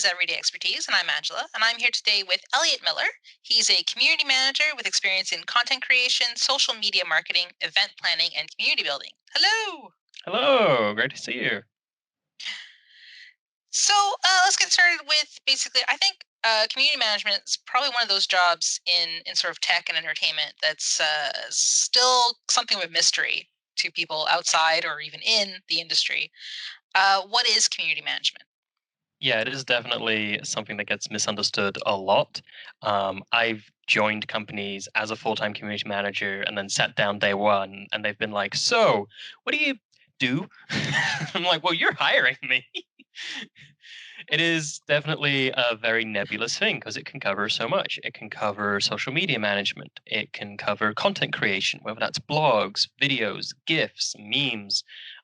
is Everyday Expertise, and I'm Angela, and I'm here today with Eliot Miller. He's a community manager with experience in content creation, social media marketing, event planning, and community building. Hello! Hello, great to see you. So let's get started with basically, I think community management is probably one of those jobs in sort of tech and entertainment that's still something of a mystery to people outside or even in the industry. What is community management? Yeah, it is definitely something that gets misunderstood a lot. I've joined companies as a full-time community manager and then sat down day one, and they've been like, "So, what do you do?" I'm like, "Well, you're hiring me." It is definitely a very nebulous thing because it can cover so much. It can cover social media management. It can cover content creation, whether that's blogs, videos, GIFs, memes.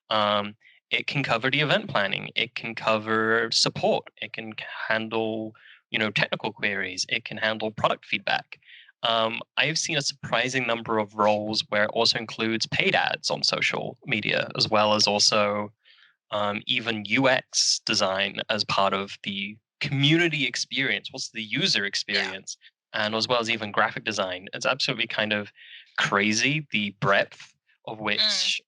Um, it can cover the event planning. It can cover support. It can handle, technical queries. It can handle product feedback. I've seen a surprising number of roles where it also includes paid ads on social media, as well as also even UX design as part of the community experience. What's the user Yeah. experience? And as well as even graphic design. It's absolutely kind of crazy the breadth of Mm. which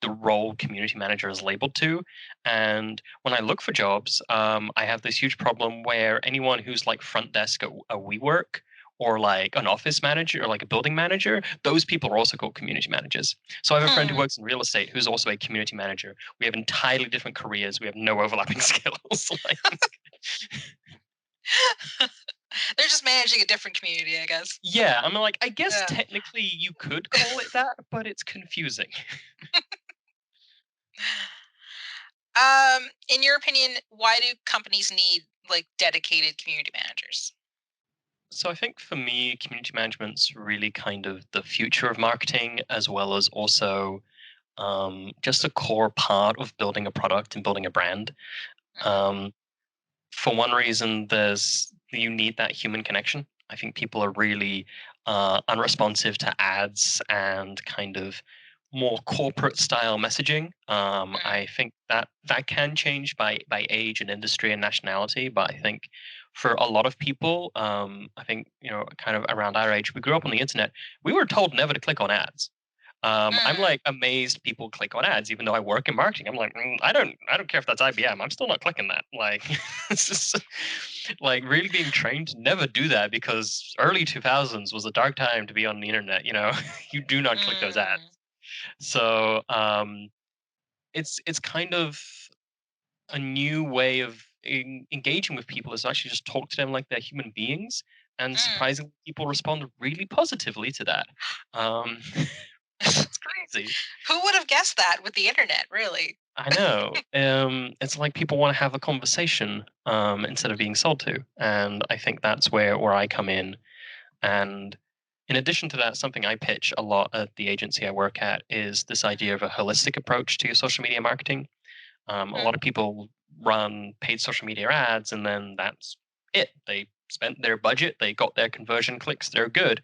the role community manager is labeled to. And when I look for jobs, I have this huge problem where anyone who's like front desk at a WeWork or like an office manager or like a building manager, those people are also called community managers. So I have a friend who Hmm. works in real estate who's also a community manager. We have entirely different careers. We have no overlapping skills. Like, They're just managing a different community, I guess. yeah, I'm like, I guess Yeah. technically you could call it that, but it's confusing. In your opinion, why do companies need like dedicated community managers? So I think for me, community management's really kind of the future of marketing, as well as also just a core part of building a product and building a brand. Mm, Um, for one reason, there's you need that human connection. I think people are really unresponsive to ads and kind of more corporate style messaging. mm, I think that can change by age and industry and nationality, but I think for a lot of people, I think kind of around our age, we grew up on the internet. We were told never to click on ads. I'm mm, like amazed people click on ads, even though I work in marketing. I'm like, I don't care if that's IBM. I'm still not clicking that. Like, it's just like really being trained to never do that because early 2000s was a dark time to be on the internet. You do not click those ads. mm, So it's kind of a new way of engaging with people is to actually just talk to them like they're human beings. And mm. surprisingly, people respond really positively to that. Um, it's crazy. Who would have guessed that with the internet, really? I know. It's like people want to have a conversation instead of being sold to, and I think that's where I come in. And in addition to that, something I pitch a lot at the agency I work at is this idea of a holistic approach to social media marketing. A Mm, lot of people run paid social media ads, and then that's it. They spent their budget, they got their conversion clicks, they're good.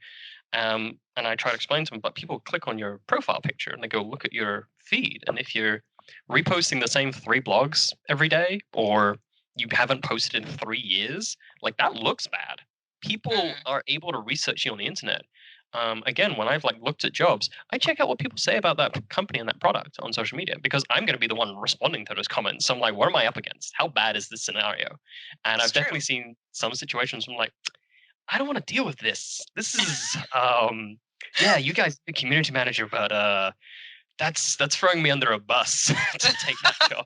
And I try to explain to them, but people click on your profile picture and they go look at your feed. And if you're reposting the same three blogs every day, or you haven't posted in 3 years, like that looks bad. People mm, are able to research you on the internet. Again, when I've like looked at jobs, I check out what people say about that company and that product on social media because I'm going to be the one responding to those comments. So I'm like, what am I up against? How bad is this scenario? And it's I've true. definitely seen some situations where I'm like, I don't want to deal with this. This is yeah, you guys are community manager, but that's throwing me under a bus to take that job.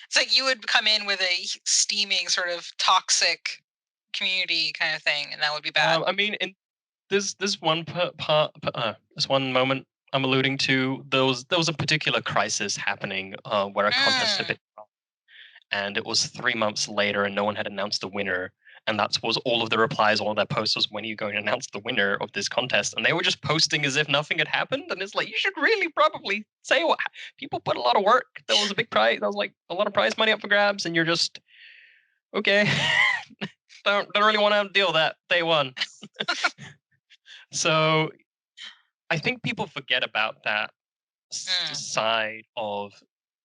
It's like you would come in with a steaming sort of toxic community kind of thing, and that would be bad. I mean, in there's one there's one moment I'm alluding to. There was a particular crisis happening where a contest had Mm, been, and it was 3 months later, and no one had announced the winner. And that was all of the replies, all of their posts was, when are you going to announce the winner of this contest? And they were just posting as if nothing had happened. And it's like, you should really probably say what people put a lot of work. There was a big prize. There was like a lot of prize money up for grabs. And you're just, okay, don't really want to deal with that day one. So I think people forget about that mm, side of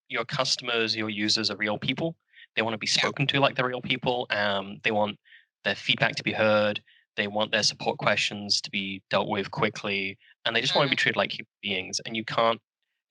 your customers, your users are real people. They want to be Yeah. spoken to like they're real people. They want their feedback to be heard. They want their support questions to be dealt with quickly, and they just want to be Mm, treated like human beings. And you can't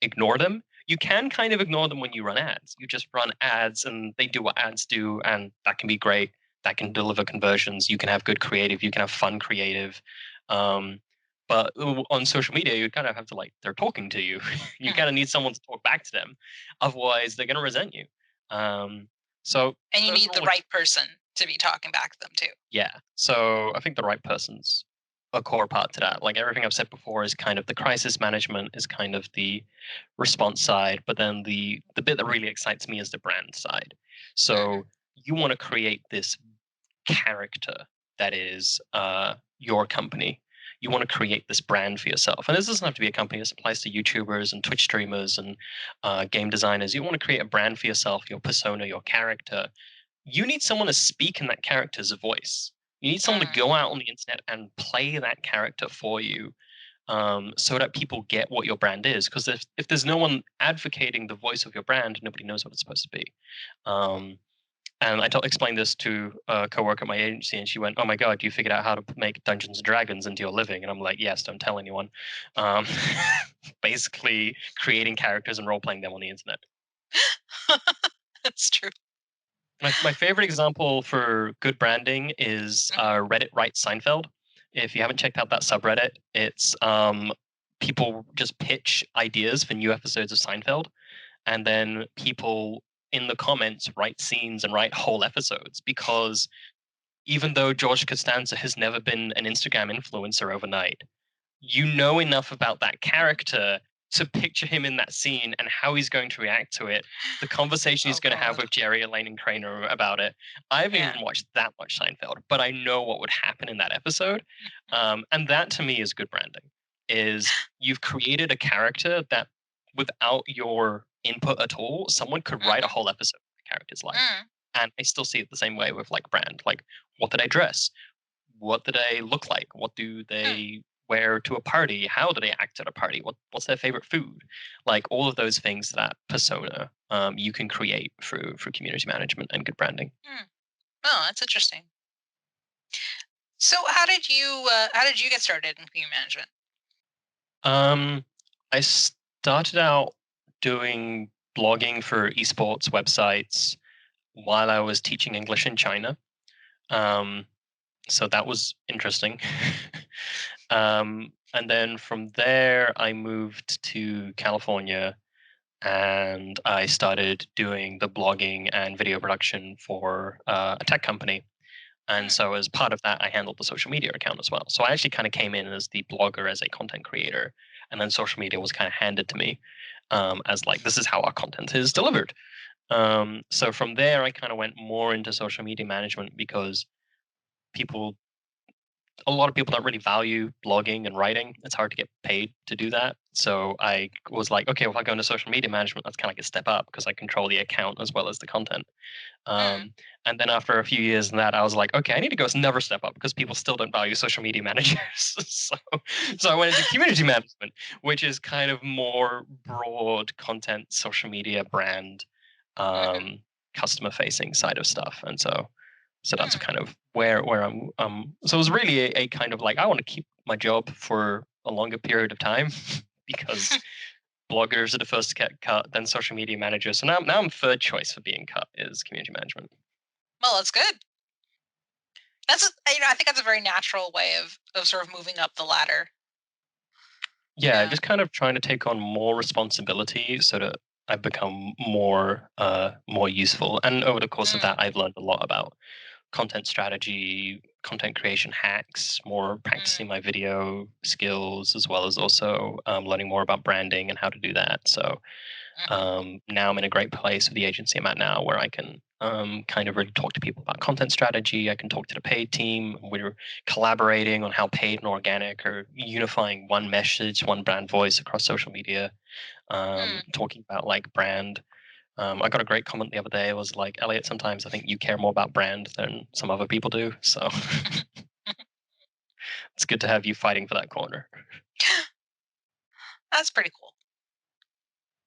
ignore them. You can kind of ignore them when you run ads. You just run ads, and they do what ads do, and that can be great. That can deliver conversions. You can have good creative. You can have fun creative. Um, but on social media, you kind of have to like they're talking to you. You mhm. kind of need someone to talk back to them, otherwise they're going to resent you. Um, so And you those are need the all right person to be talking back to them too. yeah. So I think the right person's a core part to that. Like everything I've said before is kind of the crisis management is kind of the response side, but then the bit that really excites me is the brand side. Mhm, So you want to create this character that is your company. You want to create this brand for yourself. And this doesn't have to be a company. This applies to YouTubers and Twitch streamers and game designers. You want to create a brand for yourself, your persona, your character. You need someone to speak in that character's voice. You need someone to mm, go out on the internet and play that character for you, so that people get what your brand is. Because if there's no one advocating the voice of your brand, nobody knows what it's supposed to be. Um, and explained this to a coworker at my agency, and she went, "Oh my god, you figured out how to make Dungeons and Dragons into your living?" And I'm like, "Yes, don't tell anyone." Um, basically, creating characters and role playing them on the internet. mm. That's true. My favorite example for good branding is Mhm, Reddit writes Seinfeld. If you haven't checked out that subreddit, it's people just pitch ideas for new episodes of Seinfeld, and then people in the comments write scenes and write whole episodes because even though George Costanza has never been an Instagram influencer overnight, you know enough about that character to picture him in that scene and how he's going to react to it, the conversation he's oh going to have god. with Jerry, Elaine, and Kramer about it. I haven't Yeah. even watched that much Seinfeld, but I know what would happen in that episode, and that to me is good branding. Is you've created a character that, without your input at all, someone could write a Mhm, whole episode of the character's life. mm, And I still see it the same way with like brand. Like, what did I dress? What do they look like? What do mm, they wear to a party? How do they act at a party? What's their favorite food? Like all of those things, that persona, you can create through community management and good branding. mm. Oh, that's interesting. So how did you get started in community management? Um, I started out doing blogging for esports websites while I was teaching English in China. Mhm, Um, so that was interesting. And then from there, I moved to California and I started doing the blogging and video production for a tech company. And mm, so, as part of that, I handled the social media account as well. So, I actually kind of came in as the blogger, as a content creator, and then social media was kind of handed to me as like, this is how our content is delivered. So, from there, I kind of went more into social media management because people a lot of people don't really value blogging and writing. It's hard to get paid to do that. So I was like, okay, if I go into social media management, that's kind of like a step up because I control the account as well as the content. mm, And then after a few years in that, I was like, okay, I need to go another step up because people still don't value social media managers. So I went into community management, which is kind of more broad content, social media, brand, mhm, um, customer facing side of stuff. And so that's mm. kind of where I'm. So it was really a kind of like I want to keep my job for a longer period of time because bloggers are the first to get cut, then social media managers. So now I'm third choice for being cut is community management. Well, that's good. I think that's a very natural way of sort of moving up the ladder. Yeah, Yeah. just kind of trying to take on more responsibility so that I become more useful. And over the course of Mm, that, I've learned a lot about content strategy, content creation hacks, more mm, practicing my video skills, as well as also learning more about branding and how to do that. So mhm, now I'm in a great place with the agency I'm at now where I can kind of really talk to people about content strategy. I can talk to the paid team. We're collaborating on how paid and organic are unifying one message, one brand voice across social media, mm. talking about like brand. I got a great comment the other day. It was like, Elliot, sometimes I think you care more about brand than some other people do. So it's good to have you fighting for that corner. That's pretty cool.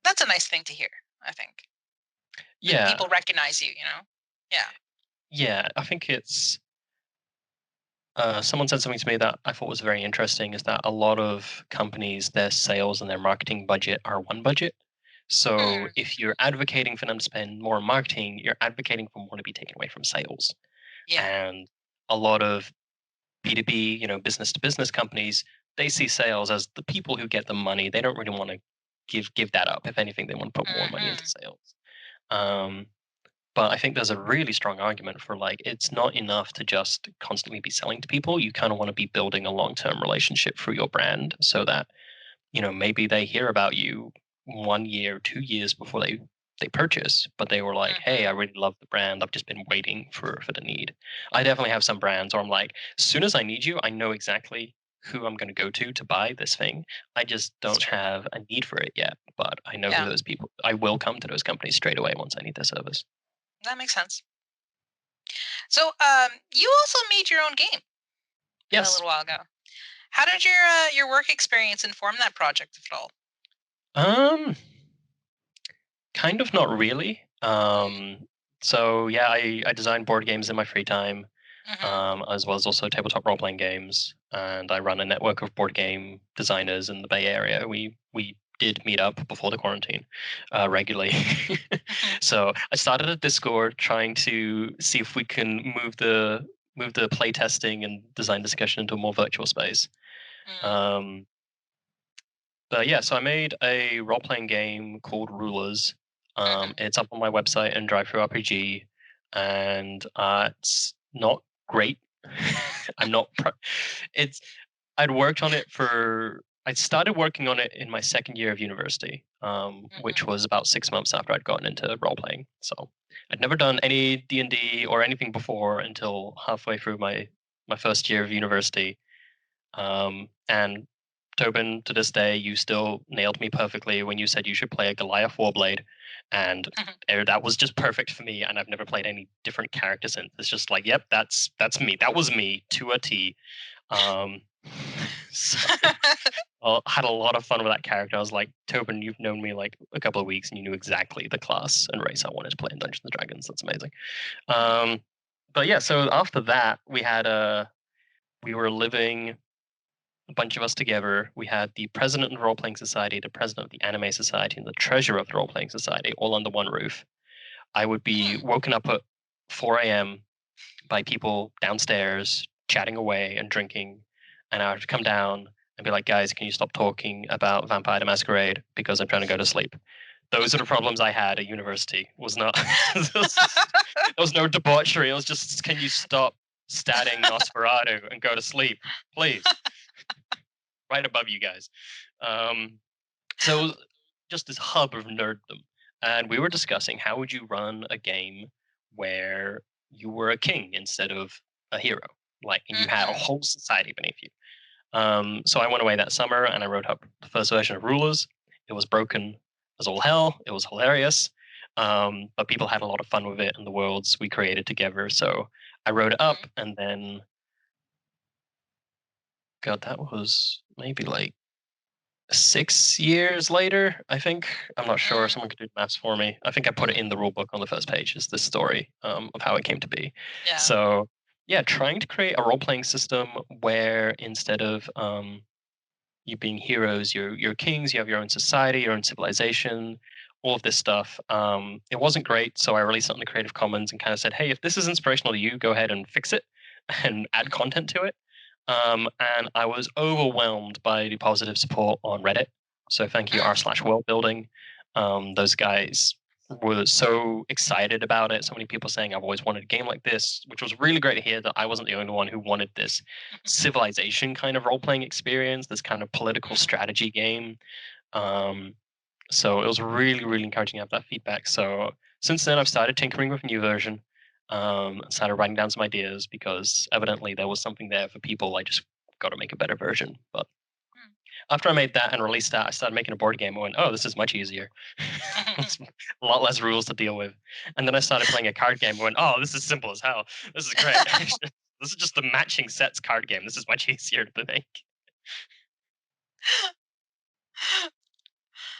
That's a nice thing to hear, I think. That Yeah. people recognize you, you know? Yeah. Yeah, I think it's someone said something to me that I thought was very interesting is that a lot of companies, their sales and their marketing budget are one budget. So Hmm. if you're advocating for them to spend more on marketing, you're advocating for more to be taken away from sales. Yeah. And a lot of B2B, business to business companies, they see sales as the people who get the money. They don't really want to give that up. If anything, they want to put more money into Hmm. sales. Um, but I think there's a really strong argument for like it's not enough to just constantly be selling to people. You kind of want to be building a long-term relationship through your brand so that, maybe they hear about you 1 year, 2 years before they purchase, but they were like, "Hey, I Hmm. really love the brand. I've just been waiting for the need." I definitely have some brands where I'm like, as soon as I need you, I know exactly who I'm going to go to buy this thing. I just It's don't true. have a need for it yet, but I know who Yeah, those people. I will come to those companies straight away once I need their service. that makes sense. So, you also made your own game a Yes. little while ago. How did your work experience inform that project, if at all? Um, Kind of not really. So yeah, I design board games in my free time, Mm-hmm. as well as also tabletop role playing games, and I run a network of board game designers in the Bay Area. We did meet up before the quarantine regularly. Hmm. So I started a Discord trying to see if we can move the play testing and design discussion into a more virtual space. Mm. Um, but yeah, so I made a role playing game called Rulers. Hmm. It's up on my website and Drive Through RPG, and it's not great. I'm not. It's. I'd worked on it for. I started working on it in my second year of university, which Hmm. was about 6 months after I'd gotten into role playing. So I'd never done any D&D or anything before until halfway through my first year of university, and Tobin, to this day, you still nailed me perfectly when you said you should play a Goliath Warblade, and that was just perfect for me. And I've never played any different character since. It's just like, yep, that's me. That was me to a T. Um, so I had a lot of fun with that character. I was like, Tobin, you've known me like a couple of weeks, and you knew exactly the class and race I wanted to play in Dungeons and Dragons. That's amazing. Hmm. Um, but yeah, so after that, we were living a bunch of us together. We had the president of the Role Playing Society, the president of the Anime Society, and the treasurer of the Role Playing Society, all under one roof. I would be Hmm. woken up at 4 a.m. by people downstairs chatting away and drinking, and I would come down and be like, "Guys, can you stop talking about Vampire the Masquerade because I'm trying to go to sleep." Those are the problems I had at university. Was not there was no debauchery. It was just, can you stop statting Nosferatu and go to sleep, please? Right above you guys. Um, so it was just this hub of nerddom, and we were discussing how would you run a game where you were a king instead of a hero, like, and you had a Hmm. whole society beneath you. So I went away that summer and I wrote up the first version of Rulers. It was broken as all hell. It was hilarious, but people had a lot of fun with it and the worlds we created together. So I wrote it up, and then God, that was maybe like 6 years later, I think. I'm not sure. Hmm. Someone could do the maths for me. I think I put it in the rule book on the first page. Is the story of how it came to be. Yeah. So yeah, trying to create a role playing system where instead of you being heroes, you're kings. You have your own society, your own civilization, all of this stuff. It wasn't great, so I released it on the Creative Commons and kind of said, hey, if this is inspirational to you, go ahead and fix it and add Mhm. content to it. And I was overwhelmed by the positive support on Reddit. So thank you, Mm. r/world building. Those guys were so excited about it. So many people saying I've always wanted a game like this, which was really great to hear that I wasn't the only one who wanted this civilization kind of role playing experience, this kind of political Mm. strategy game. Um, so it was really, really encouraging to have that feedback. So since then, I've started tinkering with a new version. And started writing down some ideas because evidently there was something there for people. I just got to make a better version. But Mm. after I made that and released that, I started making a board game. I went, oh, this is much easier. It's a lot less rules to deal with. And then I started playing a card game. I went, oh, this is simple as hell. This is great. This is just a matching sets card game. This is much easier to make.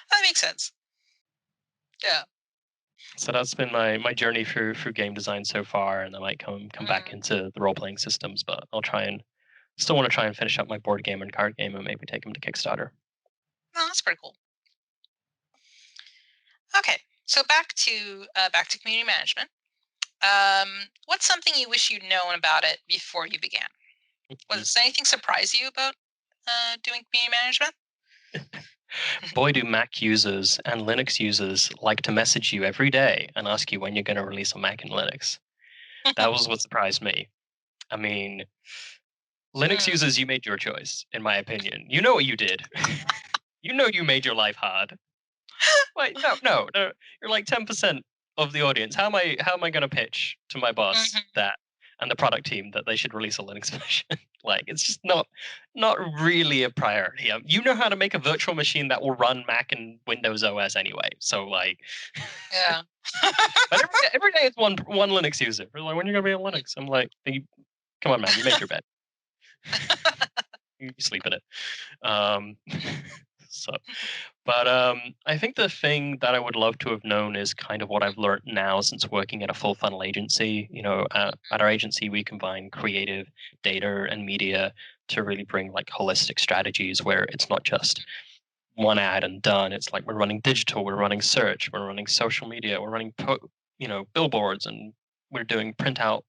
That makes sense. Yeah. So that's been my journey through game design so far, and I might come back Mm. into the role playing systems, but I'll try and still want to try and finish up my board game and card game and maybe take them to Kickstarter. Oh, that's pretty cool. Okay, so back to community management. What's something you wish you'd known about it before you began? Was anything surprise you about doing community management? Boy, do Mac users and Linux users like to message you every day and ask you when you're going to release a Mac and Linux. That was what surprised me. I mean, Linux Mm, users, you made your choice, in my opinion. You know what you did. You know you made your life hard. Wait, no. You're like 10% of the audience. How am I going to pitch to my boss mhm, that and the product team that they should release a Linux version? Like, it's just not really a priority. You know how to make a virtual machine that will run Mac and Windows OS anyway. So like, yeah. but every day it's one Linux user. We're like, when are you gonna be on Linux? I'm like, come on, man, you made your bed. You sleep in it. Um, so But I think the thing that I would love to have known is kind of what I've learned now since working at a full funnel agency. You know, at our agency, we combine creative, data, and media to really bring like holistic strategies where it's not just one ad and done. It's like we're running digital, we're running search, we're running social media, we're running billboards, and we're doing printout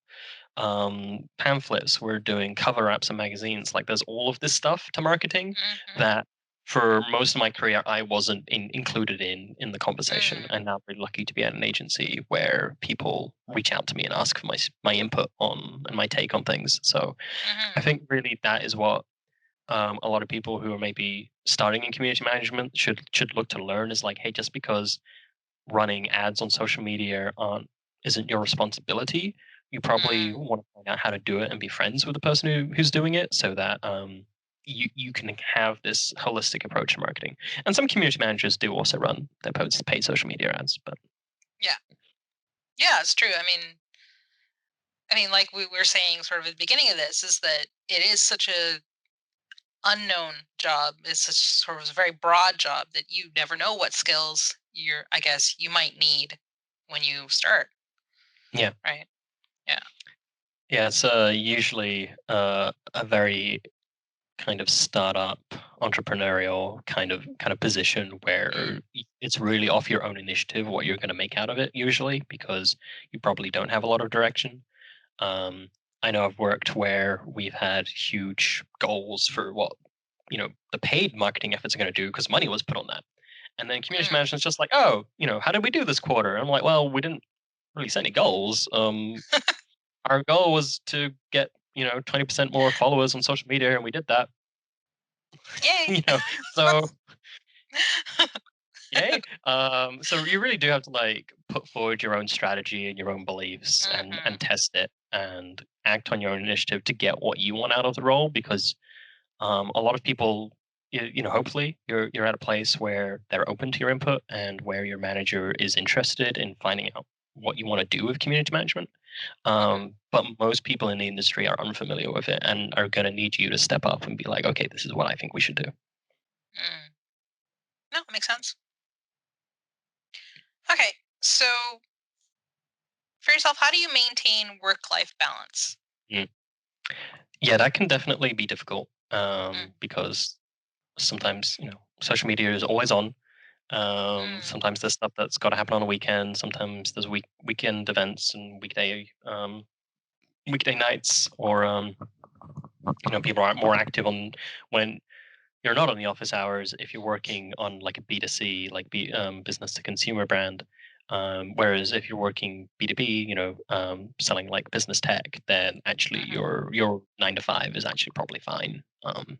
pamphlets, we're doing cover apps and magazines. Like there's all of this stuff to marketing Mhm, that for most of my career I wasn't included in the conversation. mm, And now I'm really lucky to be at an agency where people reach out to me and ask for my input on and my take on things. So I mhm, think really that is what a lot of people who are maybe starting in community management should look to learn is like, hey, just because running ads on social media isn't your responsibility, you probably mm, want to find out how to do it and be friends with the person who's doing it so that you can have this holistic approach to marketing. And some community managers do also run their paid social media ads, but yeah. Yeah, it's true. I mean, like we were saying sort of at the beginning of this, is that it is such a unknown job. It's such sort of a very broad job that you never know what skills I guess, you might need when you start, yeah. right? Yeah. Yeah, it's usually a very kind of startup entrepreneurial kind of position where Mm, it's really off your own initiative what you're going to make out of it usually because you probably don't have a lot of direction. um, I know I've worked where we've had huge goals for what the paid marketing efforts are going to do because money was put on that, and then community mm. management's just like, oh, how did we do this quarter? I'm like, well, we didn't really set any goals. Our goal was to get 20% more followers on social media, and we did that. Yay. you know so yay. So you really do have to like put forward your own strategy and your own beliefs and Mhm, test it and act on your own initiative to get what you want out of the role because a lot of people hopefully you're at a place where they're open to your input and where your manager is interested in finding out what you want to do with community management. mhm, But most people in the industry are unfamiliar with it and are going to need you to step up and be like, okay, this is what I think we should do. mm. No, it makes sense. Okay, so for yourself, how do you maintain work-life balance? Mm. Yeah, that can definitely be difficult Mm, because sometimes social media is always on. mm, Sometimes there's stuff that's got to happen on a weekend. Sometimes there's weekend events and weekday nights, or people are more active on when you're not on the office hours. If you're working on like a B2C, like business to consumer brand. Whereas if you're working B2B, selling like business tech, then actually mhm, your 9 to 5 is actually probably fine. mm.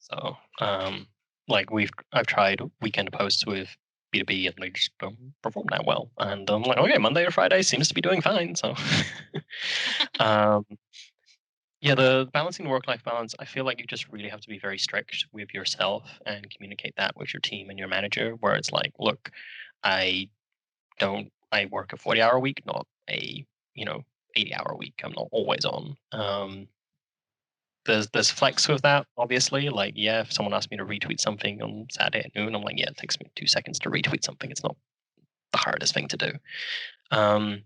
So, like I've tried weekend posts with B2B and they just don't perform that well. And I'm like, okay, Monday or Friday seems to be doing fine. So, um, yeah, the balancing work-life balance, I feel like you just really have to be very strict with yourself and communicate that with your team and your manager, where it's like, look, I I work a 40-hour week, not a, you know, 80-hour week. I'm not always on. There's flex with that, obviously. Like, yeah, if someone asks me to retweet something on Saturday at noon, I'm like, yeah, it takes me 2 seconds to retweet something. It's not the hardest thing to do. Um,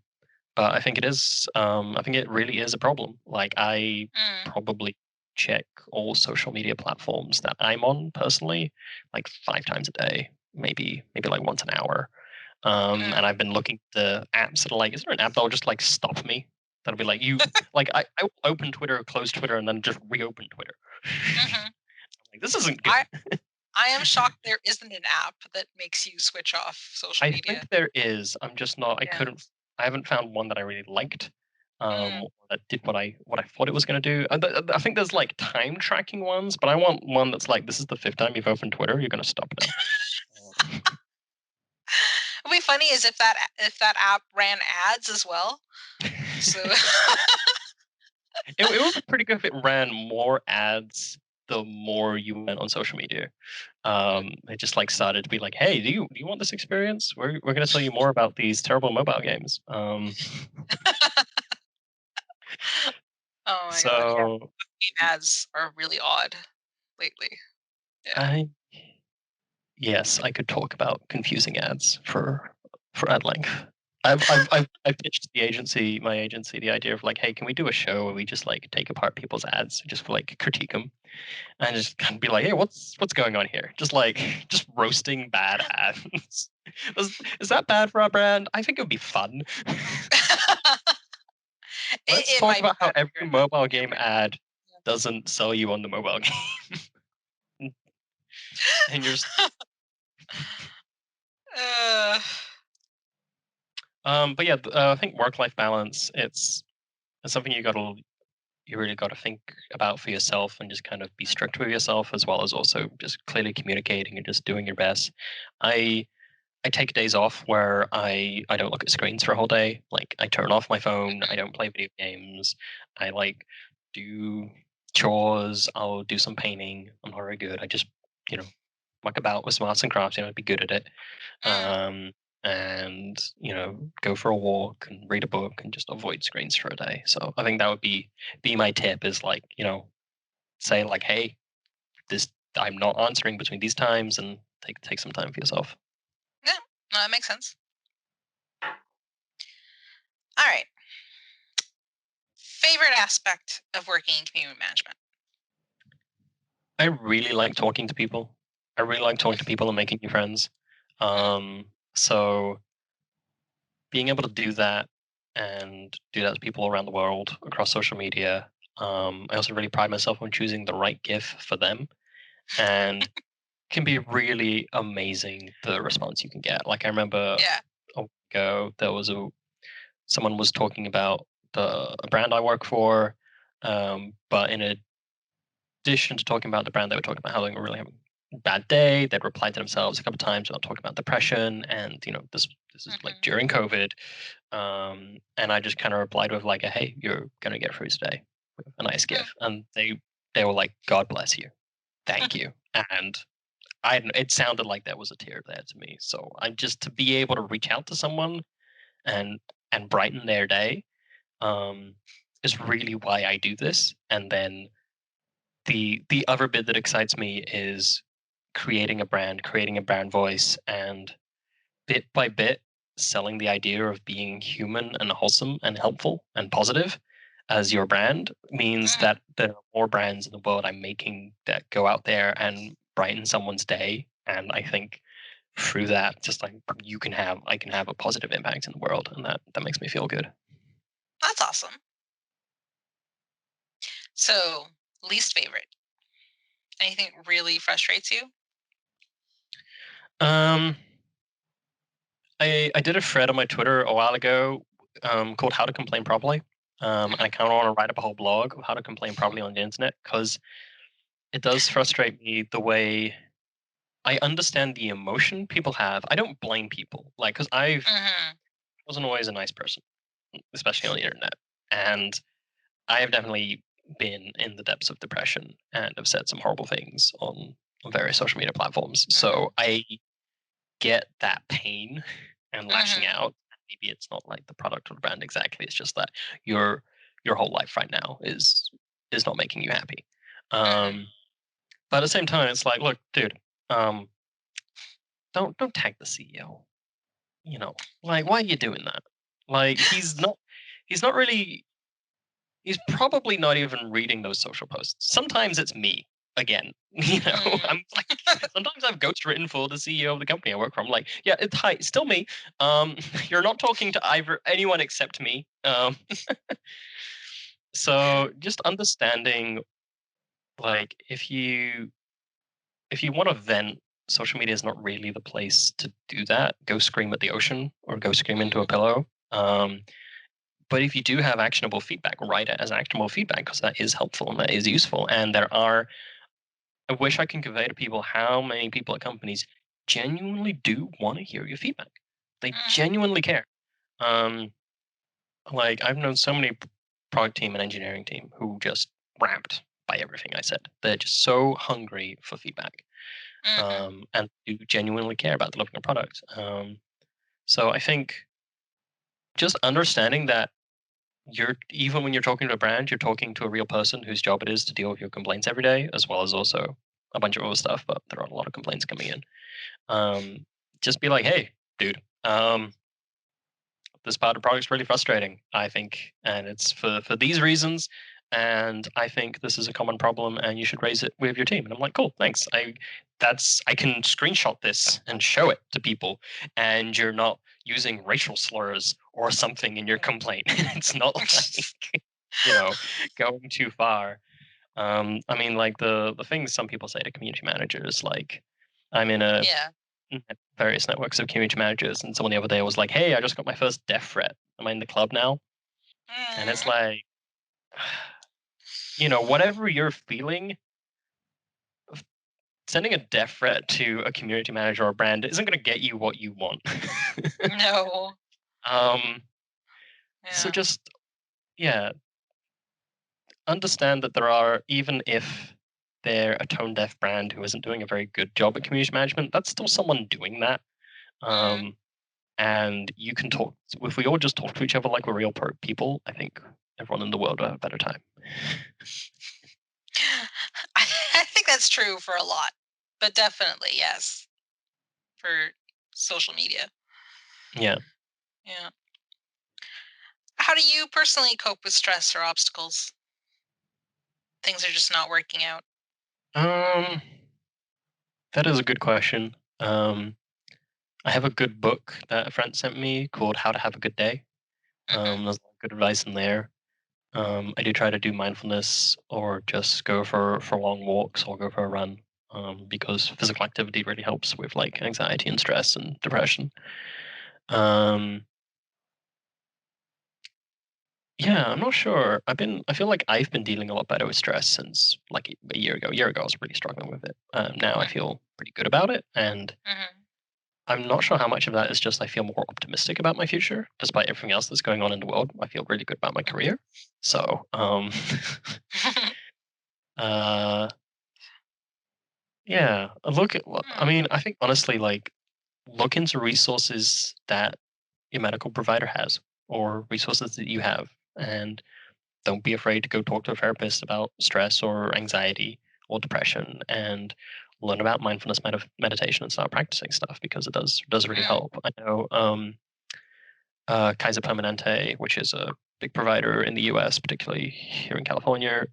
but I think it is. I think it really is a problem. Like I Mm, probably check all social media platforms that I'm on personally, like 5 times a day, maybe like once an hour. And mm, I've been looking at the apps that are like, is there an app that'll just like stop me? That'll be like you like I will open Twitter, close Twitter, and then just reopen Twitter. mhm. Like this isn't good. I I am shocked there isn't an app that makes you switch off social I media. think there is. I'm just not. I Yeah. couldn't. I haven't found one that I really liked. Mm. That did what I thought it was going to do. I think there's like time tracking ones, but I want one that's like this is the fifth time you've opened Twitter. You're going to stop now. Um, It'd be funny is if that app ran ads as well. So it would be pretty good if it ran more ads the more you went on social media. It just like started to be like, hey, do you want this experience? We're going to tell you more about these terrible mobile games. oh my god, yeah, So game ads are really odd lately. Yeah. I yes, I could talk about confusing ads at length. I've pitched my agency, the idea of like, hey, can we do a show where we just like take apart people's ads, just like critique them, and just kind of be like, hey, what's going on here? Just like just roasting bad ads. Is that bad for our brand? I think it would be fun. Let's It talk might be about how bad every for mobile your game brand. ad doesn't sell you on the mobile game, and you're just Uh, but yeah, I think work-life balance. It's something you really got to think about for yourself and just kind of be strict with yourself as well as also just clearly communicating and just doing your best. I I take days off where I don't look at screens for a whole day. Like I turn off my phone. I mhm, don't play video games. I like do chores. I'll do some painting. I'm not very good. I just you know muck about with some arts and crafts. I'd be good at it. mm. Um, and go for a walk and read a book and just avoid screens for a day. So I think that would be my tip is like say like, hey, this I'm not answering between these times and take some time for yourself. Yeah, no, that makes sense. All right. Favorite aspect of working in community management? I really like talking to people. I really like talking to people and making new friends. Mm, So being able to do that and do that to people around the world across social media. I also really pride myself on choosing the right GIF for them, and can be really amazing the response you can get. Like I remember yeah. a week ago there was a someone was talking about a brand I work for, but in addition to talking about the brand, they were talking about how they were really having a bad day. They'd replied to themselves a couple of times about talking about depression, and this is like Mhm, during COVID. And I just kind of replied with like, "Hey, you're gonna get through today," with a nice mm. GIF, and they were like, "God bless you, thank you," and it sounded like there was a tear there to me. So I just to be able to reach out to someone and brighten their day um, is really why I do this. And then the other bit that excites me is creating a brand voice, and bit by bit selling the idea of being human and wholesome and helpful and positive as your brand means Mm, that there are more brands in the world I'm making that go out there and brighten someone's day. And I think through that, just like I can have a positive impact in the world, and that makes me feel good. that's awesome. So, least favorite? Anything that really frustrates you? Um, I did a thread on my Twitter a while ago called "How to Complain Properly," and Mhm, I kind of want to write up a whole blog of how to complain properly on the internet because it does frustrate me the way I understand the emotion people have. I don't blame people, like because I mhm, wasn't always a nice person, especially on the internet, and I have definitely been in the depths of depression and have said some horrible things on various social media platforms. So mhm, I get that pain and lashing mhm, out. Maybe it's not like the product or the brand exactly. It's just that your your whole life right now is not making you happy. mhm. Um, but at the same time, it's like, look, dude, um, don't tag the CEO. you know, like, why are you doing that? Like, he's not really he's probably not even reading those social posts. Sometimes it's me again. Mm. I'm like sometimes I've ghost written for the CEO of the company I work for. I'm like, yeah, it's hi, it's still me. You're not talking to either anyone except me. So just understanding like if you want to vent, social media is not really the place to do that. Go scream at the ocean or go scream into a Mhm. pillow. But if you do have actionable feedback, write it as actionable feedback because that is helpful and that is useful. And there are, I wish I can convey to people how many people at companies genuinely do want to hear your feedback. They Mhm. genuinely care. Um, like I've known so many product team and engineering team who just ramped by everything I said. They're just so hungry for feedback Mhm. and do genuinely care about delivering a product. So I think just understanding that you're even when you're talking to a brand, you're talking to a real person whose job it is to deal with your complaints every day, as well as also a bunch of other stuff. But there are a lot of complaints coming in. Um, just be like, hey, dude, this part of the product's really frustrating, I think, and it's for these reasons. And I think this is a common problem, and you should raise it with your team. And I'm like, cool, thanks. I can screenshot this and show it to people, and you're not using racial slurs or something in your complaint. It's not like going too far. I mean, like the things some people say to community managers, like I'm in a Yeah. various networks of community managers, and someone the other day was like, "Hey, I just got my first death threat. Am I in the club now?" And it's Mm. like, whatever you're feeling, sending a death threat to a community manager or brand isn't going to get you what you want. No. um, so Yeah. just yeah, understand that there are even if they're a tone deaf brand who isn't doing a very good job at community management, that's still someone doing that. Mhm. Um, and you can talk. If we all just talk to each other like we're real people, I think everyone in the world will have a better time. I think that's true for a lot, but definitely yes for social media. Yeah. Yeah. How do you personally cope with stress or obstacles? Things are just not working out. Um, that is a good question. I have a good book that a friend sent me called How to Have a Good Day. Mhm. There's a lot of good advice in there. I do try to do mindfulness or just go for long walks or go for a run. Because physical activity really helps with like anxiety and stress and depression. Um, yeah, I'm not sure. I feel like I've been dealing a lot better with stress since like a year ago. A year ago, I was really struggling with it. Now I Mhm. feel pretty good about it, and Mhm. I'm not sure how much of that is just I feel more optimistic about my future, despite everything else that's going on in the world. I feel really good about my Mhm. career. So, uh, yeah, I Hmm. mean, I think honestly, like, look into resources that your medical provider has or resources that you have, and don't be afraid to go talk to a therapist about stress or anxiety or depression, and learn about mindfulness meditation and start practicing stuff because it does really Mm. help. I know. Kaiser Permanente, which is a big provider in the US, particularly here in California.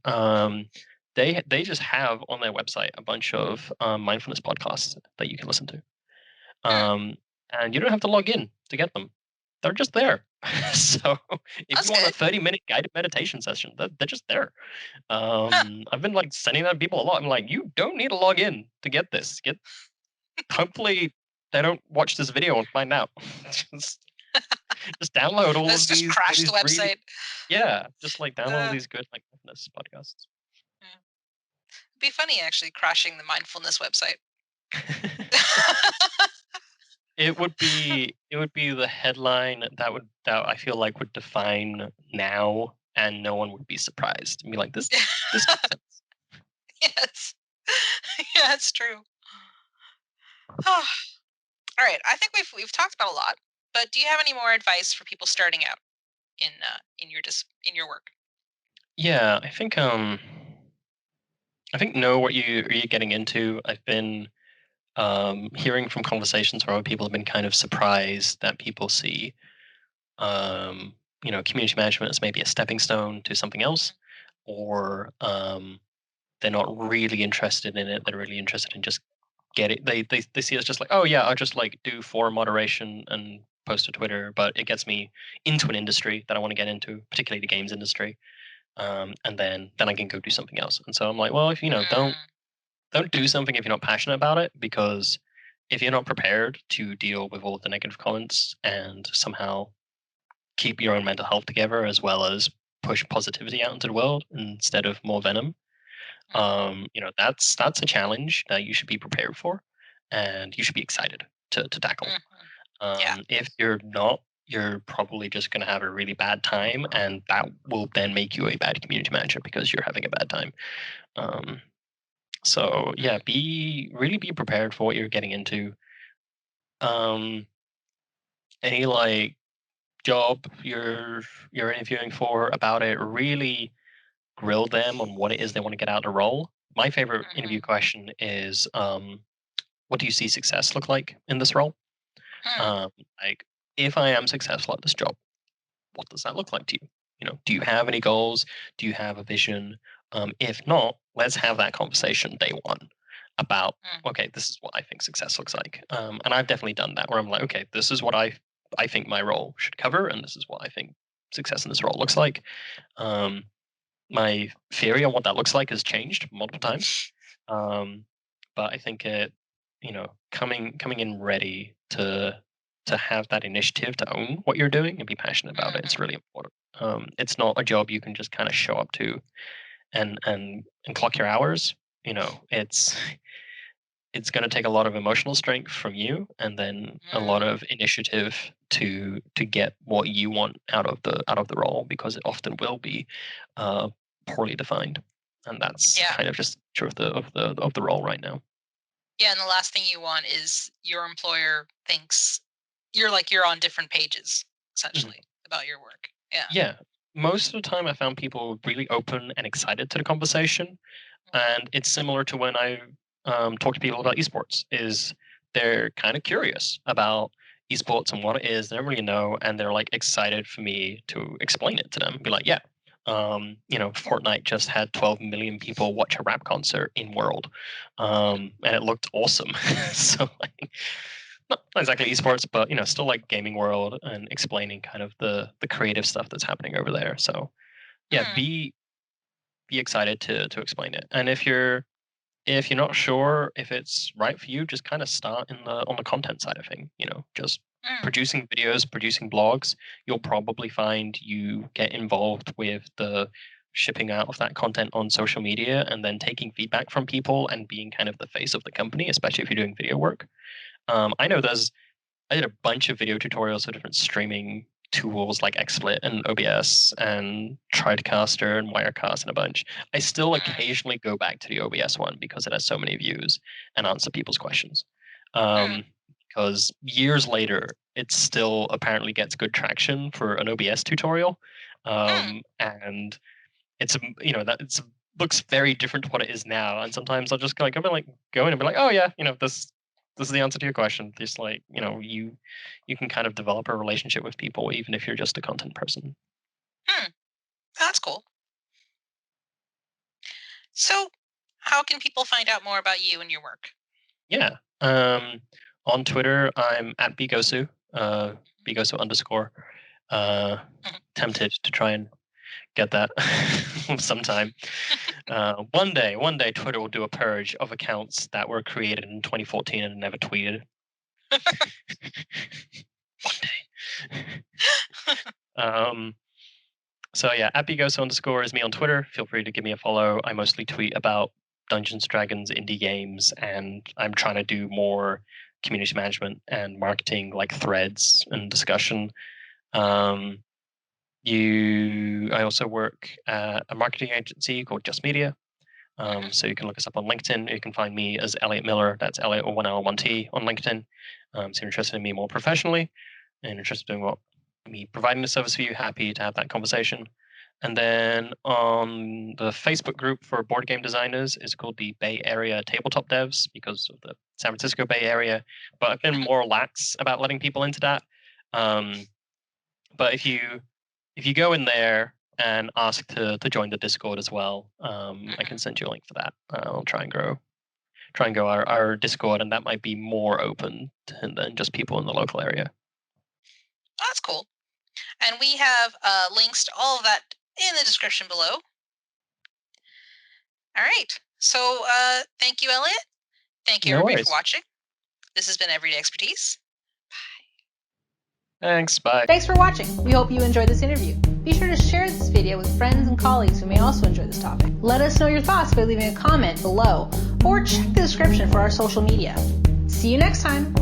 They just have on their website a bunch of mindfulness podcasts that you can listen to, Hmm. um, and you don't have to log in to get them. They're just there. So if you That's want a good. 30-minute guided meditation session, they're just there. Huh. I've been like sending that to people a lot. I'm like, you don't need to log in to get this. Hopefully they don't watch this video and find out. just just download Let's just all crash the these really website. yeah, just like download all Uh, these good like fitness podcasts. yeah. Be funny actually crashing the mindfulness website. It would be the headline that I feel like would define now, and no one would be surprised and be like, this makes sense. Yes. Yeah, it's true. All right. I think we've talked about a lot, but do you have any more advice for people starting out in your work? Yeah, I think know what you're getting into. hearing from conversations where other people have been kind of surprised that people see, um, community management as maybe a stepping stone to something else, or they're not really interested in it. They're really interested in just get it. They see us just like, oh yeah, I'll just like do forum moderation and post to Twitter, but it gets me into an industry that I want to get into, particularly the games industry. And then I can go do something else. And so I'm like, well, if Mm, don't do something if you're not passionate about it, because if you're not prepared to deal with all of the negative comments and somehow keep your own mental health together as well as push positivity out into the world instead of more venom, mm, that's a challenge that you should be prepared for, and you should be excited to tackle. mhm. Yeah. If you're not, you're probably just going to have a really bad time, and that will then make you a bad community manager because you're having a bad time. Um, so yeah, Mm, be prepared for what you're getting into. Um, any like job you're interviewing for about it, really grill them on what it is they want to get out of the role. My favorite interview mhm, question is, what do you see success look like in this role? mm, Um, like, if I am successful at this job, what does that look like to you? Do you have any goals? Do you have a vision? If not, let's have that conversation day one about, mm, okay, this is what I think success looks like. And I've definitely done that where I'm like, okay, this is what I think my role should cover, and this is what I think success in this role looks like. Um, my theory on what that looks like has changed multiple times. Um, but I think coming in ready to have that initiative to own what you're doing and be passionate about it, it's mhm. really important. It's not a job you can just kind of show up to and clock your hours. It's going to take a lot of emotional strength from you, and then a lot Mm, of initiative to get what you want out of the role, because it often will be uh, poorly defined, and that's yeah. kind of just true of the role right now. Yeah, and the last thing you want is your employer thinks you're on different pages, Mhm. essentially, about your work. Yeah. Yeah, most of the time I found people really open and excited to the conversation, and it's similar to when I talk to people about esports. Is they're kind of curious about esports and what it is. They don't really know, and they're like excited for me to explain it to them. Be like, yeah, Fortnite just had 12 million people watch a rap concert in world, and it looked awesome. So like, not exactly esports, but still like gaming world and explaining kind of the creative stuff that's happening over there. So yeah, Mm, be excited to explain it. And if you're not sure if it's right for you, just kind of start in the on the content side of thing. Just mm, producing videos, producing blogs. You'll probably find you get involved with the shipping out of that content on social media, and then taking feedback from people and being kind of the face of the company, especially if you're doing video work. I know I did a bunch of video tutorials for different streaming tools like XSplit and OBS and Tridecaster and Wirecast and a bunch. I still mm, occasionally go back to the OBS one because it has so many views and answer people's questions. mm, Um, because years later, it still apparently gets good traction for an OBS tutorial, mm. and it's that it's looks very different to what it is now. And sometimes I'll just like go in and be like, oh yeah, this is the answer to your question. Just like you can kind of develop a relationship with people even if you're just a content person. Hmm. That's cool. So, how can people find out more about you and your work? Yeah. On Twitter, I'm at Bigosu, Bigosu underscore. Uh, Mhm. Tempted to try and get that sometime. One day, Twitter will do a purge of accounts that were created in 2014 and never tweeted. One day. um, so yeah, at Bigos underscore is me on Twitter. Feel free to give me a follow. I mostly tweet about Dungeons Dragons indie games, and I'm trying to do more community management and marketing, like threads and discussion. Um, I also work at a marketing agency called Just Media. Mhm. So you can look us up on LinkedIn. You can find me as Eliot Miller. That's Eliot or 1L1T on LinkedIn. So you're interested in me more professionally and interested in what me providing the service for you, happy to have that conversation. And then on the Facebook group for board game designers is called the Bay Area Tabletop Devs because of the San Francisco Bay Area. But I've been Mhm. more lax about letting people into that. But if you go in there and ask to join the Discord as well, I can Mhm. send you a link for that. I'll try and grow our Discord, and that might be more open than just people in the local area. Oh, that's cool. And we have links to all of that in the description below. All right. So thank you, Elliot. Thank you, No everybody, for worries. watching. This has been Everyday Expertise. Thanks. Bye. Thanks for watching. We hope you enjoyed this interview. Be sure to share this video with friends and colleagues who may also enjoy this topic. Let us know your thoughts by leaving a comment below or check the description for our social media. See you next time.